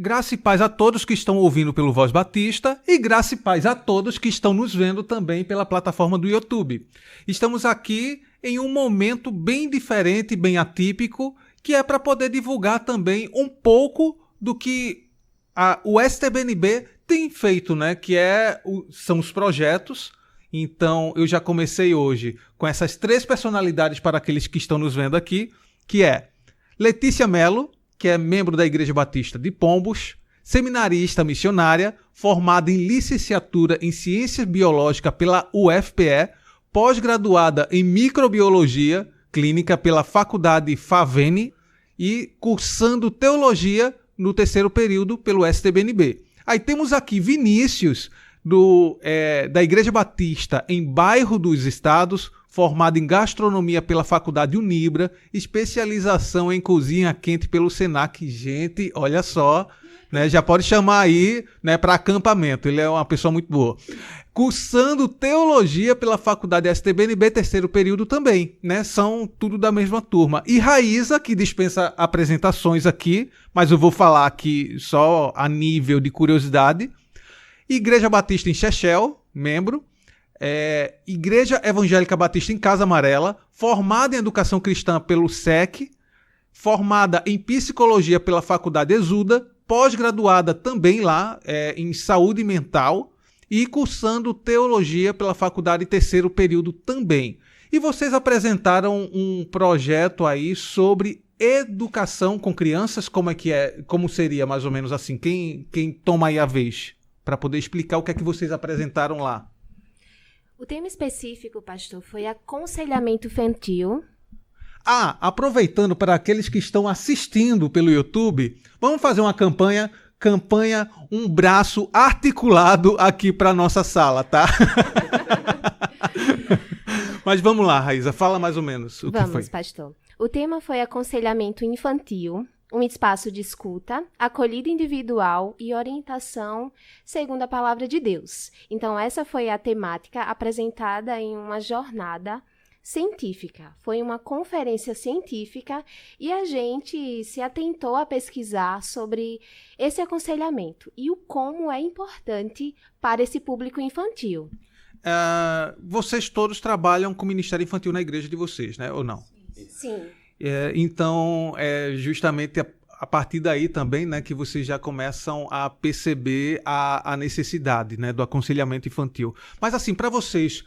Graça e paz a todos que estão ouvindo pelo Voz Batista e graça e paz a todos que estão nos vendo também pela plataforma do YouTube. Estamos aqui em um momento bem diferente, bem atípico, que é para poder divulgar também um pouco do que o STBNB tem feito, né? Que são os projetos. Então, eu já comecei hoje com essas 3 personalidades para aqueles que estão nos vendo aqui, que é Letícia Mello, que é membro da Igreja Batista de Pombos, seminarista missionária, formada em licenciatura em Ciências Biológicas pela UFPE, pós-graduada em Microbiologia Clínica pela Faculdade FAVENE e cursando Teologia no 3º período pelo STBNB. Aí temos aqui Vinícius, da Igreja Batista em Bairro dos Estados, formado em Gastronomia pela Faculdade Unibra, especialização em Cozinha Quente pelo Senac. Gente, olha só, né, já pode chamar aí, né, para acampamento, ele é uma pessoa muito boa. Cursando Teologia pela Faculdade STBNB, 3º período também, né? São tudo da mesma turma. E Raíza, que dispensa apresentações aqui, mas eu vou falar aqui só a nível de curiosidade. Igreja Batista em Chechel, membro. Igreja Evangélica Batista em Casa Amarela, formada em Educação Cristã pelo SEC, formada em Psicologia pela Faculdade Exuda, pós-graduada também lá em Saúde Mental, e cursando Teologia pela Faculdade 3º período também. E vocês apresentaram um projeto aí sobre educação com crianças, como seria mais ou menos assim? Quem toma aí a vez para poder explicar o que é que vocês apresentaram lá? O tema específico, pastor, foi aconselhamento infantil. Aproveitando para aqueles que estão assistindo pelo YouTube, vamos fazer uma campanha Um Braço Articulado aqui para nossa sala, tá? Mas vamos lá, Raíza, fala mais ou menos o que foi. Vamos, pastor. O tema foi aconselhamento infantil, um espaço de escuta, acolhida individual e orientação segundo a palavra de Deus. Então, essa foi a temática apresentada em uma jornada científica. Foi uma conferência científica e a gente se atentou a pesquisar sobre esse aconselhamento e o como é importante para esse público infantil. Vocês todos trabalham com o Ministério Infantil na igreja de vocês, né? Ou não? Sim. Então, justamente a partir daí também, né, que vocês já começam a perceber a necessidade, né, do aconselhamento infantil. Mas assim, para vocês,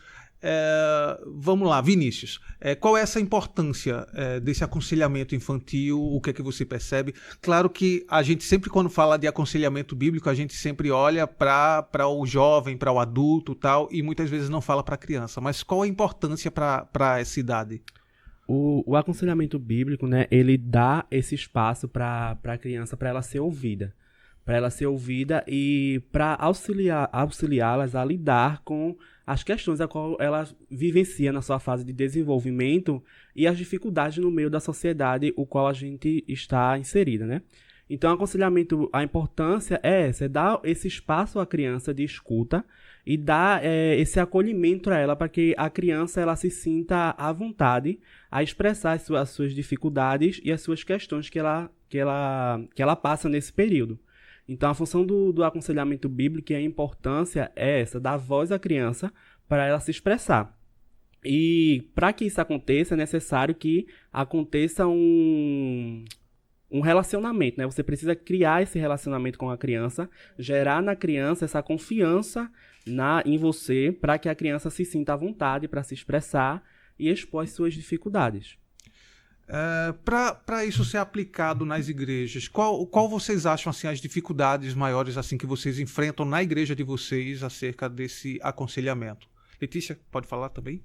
vamos lá, Vinícius, qual é essa importância desse aconselhamento infantil? O que é que você percebe? Claro que a gente sempre, quando fala de aconselhamento bíblico, a gente sempre olha para o jovem, para o adulto e tal, e muitas vezes não fala para a criança. Mas qual a importância para essa idade? O aconselhamento bíblico, né, ele dá esse espaço para a criança, para ela ser ouvida. Para ela ser ouvida e para auxiliá-las a lidar com as questões a qual ela vivencia na sua fase de desenvolvimento e as dificuldades no meio da sociedade o qual a gente está inserida, né? Então, o aconselhamento, a importância é essa, é dar esse espaço à criança de escuta e dar esse acolhimento a ela para que a criança ela se sinta à vontade a expressar as suas dificuldades e as suas questões que ela passa nesse período. Então, a função do aconselhamento bíblico e a importância é essa, dar voz à criança para ela se expressar. E para que isso aconteça, é necessário que aconteça um relacionamento, né? Você precisa criar esse relacionamento com a criança, gerar na criança essa confiança em você, para que a criança se sinta à vontade para se expressar e expor as suas dificuldades. Para isso ser aplicado nas igrejas, qual vocês acham assim, as dificuldades maiores assim, que vocês enfrentam na igreja de vocês acerca desse aconselhamento? Letícia, pode falar também?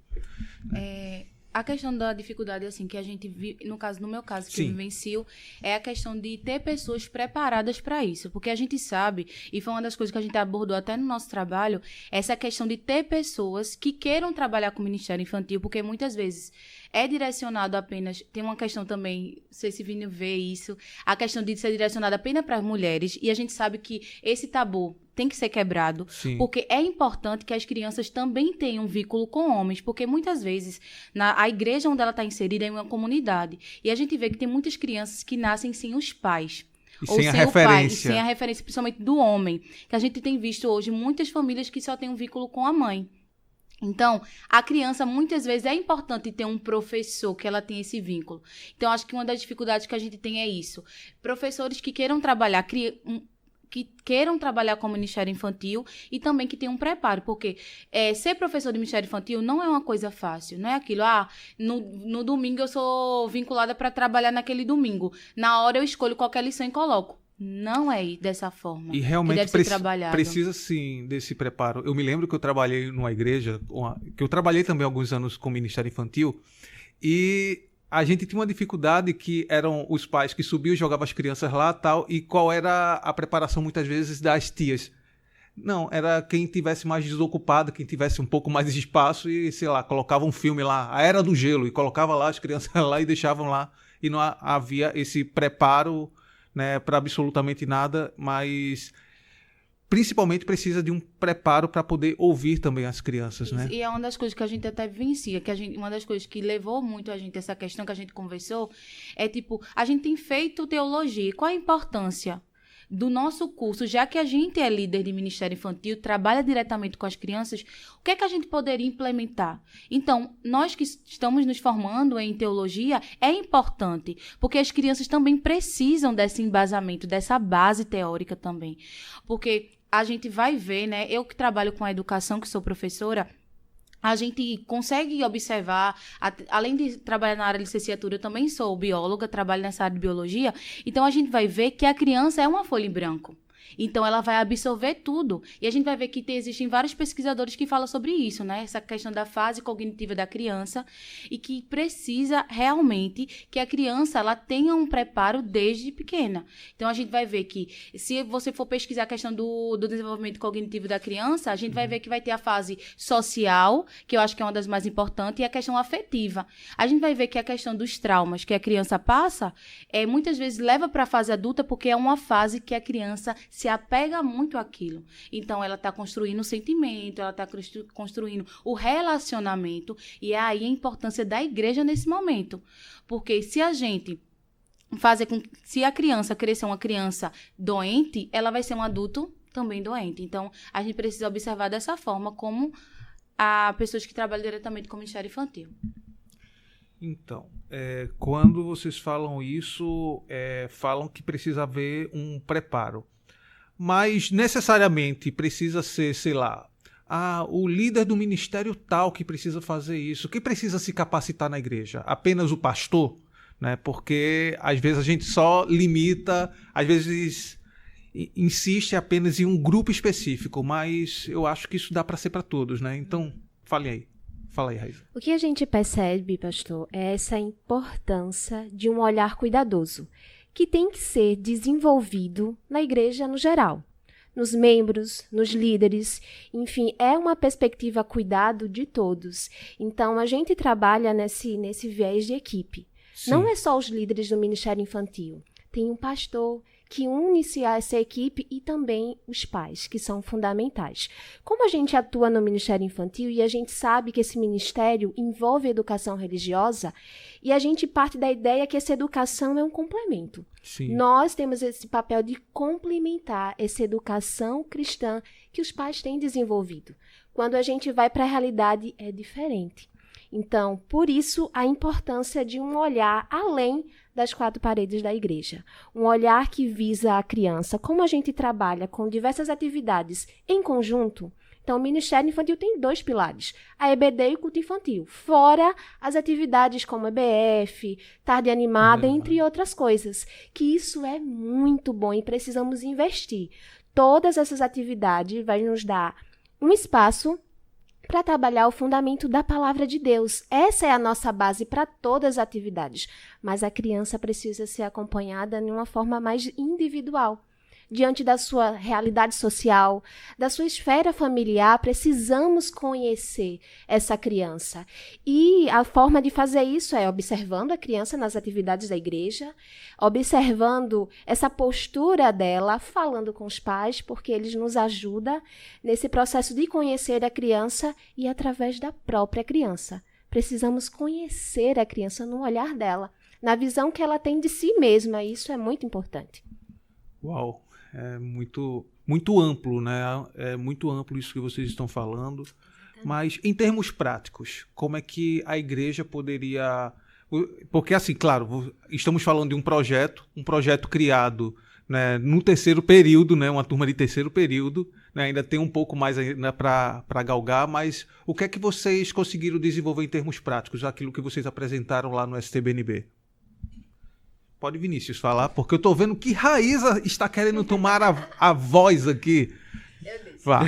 A questão da dificuldade, assim, que a gente vive, no meu caso, que eu vivencio, é a questão de ter pessoas preparadas para isso. Porque a gente sabe, e foi uma das coisas que a gente abordou até no nosso trabalho, essa questão de ter pessoas que queiram trabalhar com o Ministério Infantil, porque muitas vezes é direcionado apenas... Tem uma questão também, não sei se Vini vê isso, a questão de ser direcionado apenas para as mulheres, e a gente sabe que esse tabu tem que ser quebrado, Sim. Porque é importante que as crianças também tenham um vínculo com homens, porque muitas vezes a igreja onde ela está inserida é uma comunidade, e a gente vê que tem muitas crianças que nascem sem os pais, ou sem a sem o pai, e referência. sem a referência, principalmente do homem. Que a gente tem visto hoje muitas famílias que só têm um vínculo com a mãe. Então, a criança, muitas vezes, é importante ter um professor que ela tenha esse vínculo. Então, acho que uma das dificuldades que a gente tem é isso. Professores que queiram trabalhar, com o Ministério Infantil e também que tenham um preparo, porque ser professor do Ministério Infantil não é uma coisa fácil, não é aquilo, no domingo eu sou vinculada para trabalhar naquele domingo, na hora eu escolho qualquer lição e coloco. Não é dessa forma E realmente que deve ser trabalhado. Precisa, sim, desse preparo. Eu me lembro que eu trabalhei numa igreja, que eu trabalhei também alguns anos com o Ministério Infantil, e a gente tinha uma dificuldade que eram os pais que subiam e jogavam as crianças lá tal, e qual era a preparação muitas vezes das tias. Não, era quem tivesse mais desocupado, quem tivesse um pouco mais de espaço e, sei lá, colocava um filme lá, A Era do Gelo, e colocava lá as crianças lá e deixavam lá, e não havia esse preparo, né, para absolutamente nada, mas principalmente precisa de um preparo para poder ouvir também as crianças, né? E é uma das coisas que a gente até vivencia, uma das coisas que levou muito a gente, essa questão que a gente conversou, é tipo, a gente tem feito teologia, e qual a importância do nosso curso, já que a gente é líder de Ministério Infantil, trabalha diretamente com as crianças, o que é que a gente poderia implementar? Então, nós que estamos nos formando em teologia, é importante, porque as crianças também precisam desse embasamento, dessa base teórica também. Porque a gente vai ver, né? Eu que trabalho com a educação, que sou professora, a gente consegue observar, além de trabalhar na área de licenciatura, eu também sou bióloga, trabalho nessa área de biologia, então a gente vai ver que a criança é uma folha em branco. Então, ela vai absorver tudo. E a gente vai ver que existem vários pesquisadores que falam sobre isso, né? Essa questão da fase cognitiva da criança e que precisa realmente que a criança ela tenha um preparo desde pequena. Então, a gente vai ver que, se você for pesquisar a questão do desenvolvimento cognitivo da criança, a gente vai ver que vai ter a fase social, que eu acho que é uma das mais importantes, e a questão afetiva. A gente vai ver que a questão dos traumas que a criança passa, muitas vezes leva para a fase adulta, porque é uma fase que a criança se apega muito àquilo. Então, ela está construindo o sentimento, ela está construindo o relacionamento, e é aí a importância da igreja nesse momento. Porque se a gente se a criança crescer uma criança doente, ela vai ser um adulto também doente. Então, a gente precisa observar dessa forma como a pessoas que trabalham diretamente com o Ministério Infantil. Então, quando vocês falam isso, falam que precisa haver um preparo. Mas necessariamente precisa ser, sei lá, o líder do ministério tal que precisa fazer isso. Quem precisa se capacitar na igreja? Apenas o pastor? Né? Porque às vezes a gente só limita, às vezes insiste apenas em um grupo específico, mas eu acho que isso dá para ser para todos, né? Então, fala aí, Raíssa. O que a gente percebe, pastor, é essa importância de um olhar cuidadoso, que tem que ser desenvolvido na igreja no geral, nos membros, nos líderes, enfim, é uma perspectiva cuidado de todos. Então, a gente trabalha nesse viés de equipe. Sim. Não é só os líderes do Ministério Infantil, tem um pastor que une-se a essa equipe e também os pais, que são fundamentais. Como a gente atua no Ministério Infantil e a gente sabe que esse ministério envolve educação religiosa, e a gente parte da ideia que essa educação é um complemento. Sim. Nós temos esse papel de complementar essa educação cristã que os pais têm desenvolvido. Quando a gente vai para a realidade, é diferente. Então, por isso, a importância de um olhar além das quatro paredes da igreja. Um olhar que visa a criança. Como a gente trabalha com diversas atividades em conjunto, então o Ministério Infantil tem 2 pilares, a EBD e o culto infantil, fora as atividades como EBF, tarde animada, entre outras coisas, que isso é muito bom e precisamos investir. Todas essas atividades vão nos dar um espaço para trabalhar o fundamento da palavra de Deus. Essa é a nossa base para todas as atividades. Mas a criança precisa ser acompanhada de uma forma mais individual. Diante da sua realidade social, da sua esfera familiar, precisamos conhecer essa criança. E a forma de fazer isso é observando a criança nas atividades da igreja, observando essa postura dela, falando com os pais, porque eles nos ajudam nesse processo de conhecer a criança e através da própria criança. Precisamos conhecer a criança no olhar dela, na visão que ela tem de si mesma, e isso é muito importante. Uau, é muito amplo, né? É muito amplo isso que vocês estão falando. Mas, em termos práticos, como é que a igreja poderia... Porque, assim, claro, estamos falando de um projeto criado, né, no terceiro período, né, uma turma de terceiro período, né, ainda tem um pouco mais para galgar, mas o que é que vocês conseguiram desenvolver em termos práticos, aquilo que vocês apresentaram lá no STBNB? Pode, Vinícius, falar, porque eu estou vendo que Raíza está querendo tomar a voz aqui. Vá.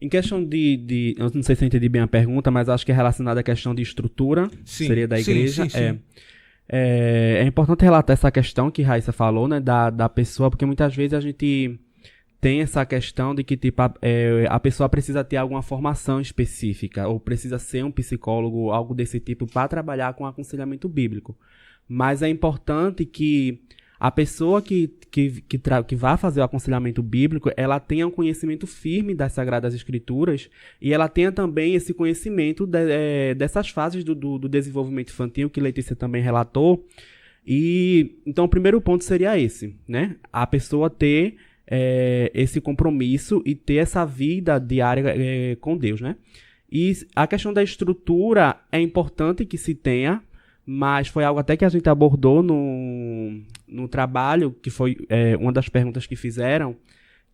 Em questão eu não sei se eu entendi bem a pergunta, mas acho que é relacionada à questão de estrutura, seria da igreja. Sim. É importante relatar essa questão que Raíssa falou, né, da pessoa, porque muitas vezes a gente tem essa questão de que tipo, a pessoa precisa ter alguma formação específica, ou precisa ser um psicólogo, algo desse tipo, para trabalhar com aconselhamento bíblico. Mas é importante que a pessoa que vai fazer o aconselhamento bíblico, ela tenha um conhecimento firme das Sagradas Escrituras e ela tenha também esse conhecimento dessas fases do desenvolvimento infantil que Letícia também relatou. E então o primeiro ponto seria esse, né? A pessoa ter esse compromisso e ter essa vida diária com Deus, né? E a questão da estrutura é importante que se tenha, mas foi algo até que a gente abordou no trabalho, que foi uma das perguntas que fizeram,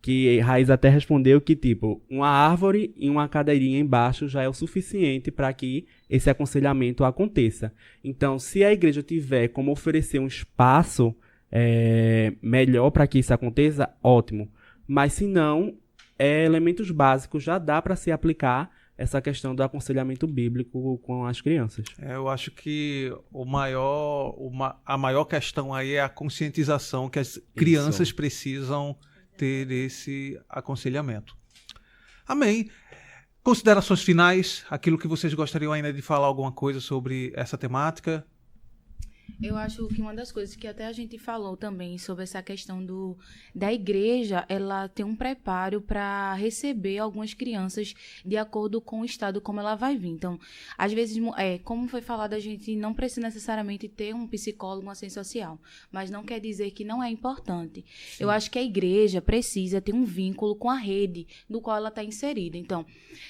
que Raiz até respondeu que, tipo, uma árvore e uma cadeirinha embaixo já é o suficiente para que esse aconselhamento aconteça. Então, se a igreja tiver como oferecer um espaço melhor para que isso aconteça, ótimo. Mas, se não, elementos básicos já dá para se aplicar essa questão do aconselhamento bíblico com as crianças. Eu acho que a maior questão aí é a conscientização que as crianças precisam ter esse aconselhamento. Amém. Considerações finais, aquilo que vocês gostariam ainda de falar alguma coisa sobre essa temática? Eu acho que uma das coisas que até a gente falou também sobre essa questão da igreja, ela tem um preparo para receber algumas crianças de acordo com o estado como ela vai vir. Então, às vezes, como foi falado, a gente não precisa necessariamente ter um psicólogo, uma assistente social, mas não quer dizer que não é importante. Sim. Eu acho que a igreja precisa ter um vínculo com a rede no qual ela está inserida. Então,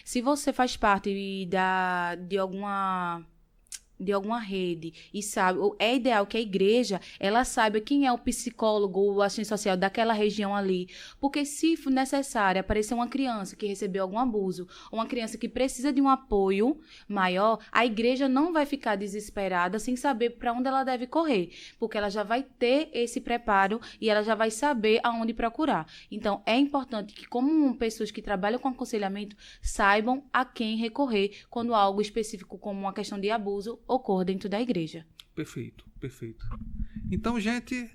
se você faz parte de alguma rede e sabe, é ideal que a igreja, ela saiba quem é o psicólogo ou o assistente social daquela região ali, porque se for necessário aparecer uma criança que recebeu algum abuso, ou uma criança que precisa de um apoio maior, a igreja não vai ficar desesperada sem saber para onde ela deve correr, porque ela já vai ter esse preparo e ela já vai saber aonde procurar. Então, é importante que, como pessoas que trabalham com aconselhamento, saibam a quem recorrer quando algo específico, como uma questão de abuso, ocorra dentro da igreja. Perfeito. Então, gente,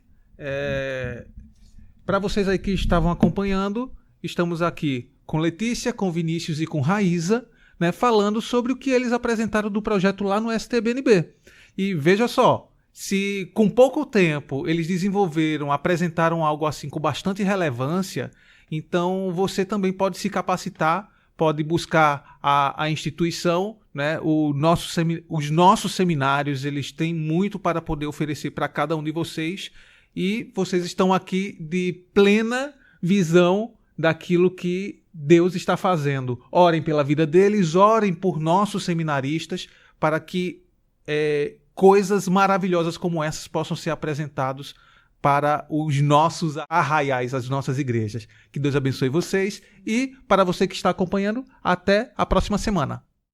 para vocês aí que estavam acompanhando, estamos aqui com Letícia, com Vinícius e com Raíza, né, falando sobre o que eles apresentaram do projeto lá no STBNB. E veja só, se com pouco tempo eles apresentaram algo assim com bastante relevância, então você também pode se capacitar, pode buscar a instituição, né? Os nossos seminários, eles têm muito para poder oferecer para cada um de vocês, e vocês estão aqui de plena visão daquilo que Deus está fazendo. Orem pela vida deles, orem por nossos seminaristas, para que coisas maravilhosas como essas possam ser apresentadas para os nossos arraiais, as nossas igrejas. Que Deus abençoe vocês e, para você que está acompanhando, até a próxima semana.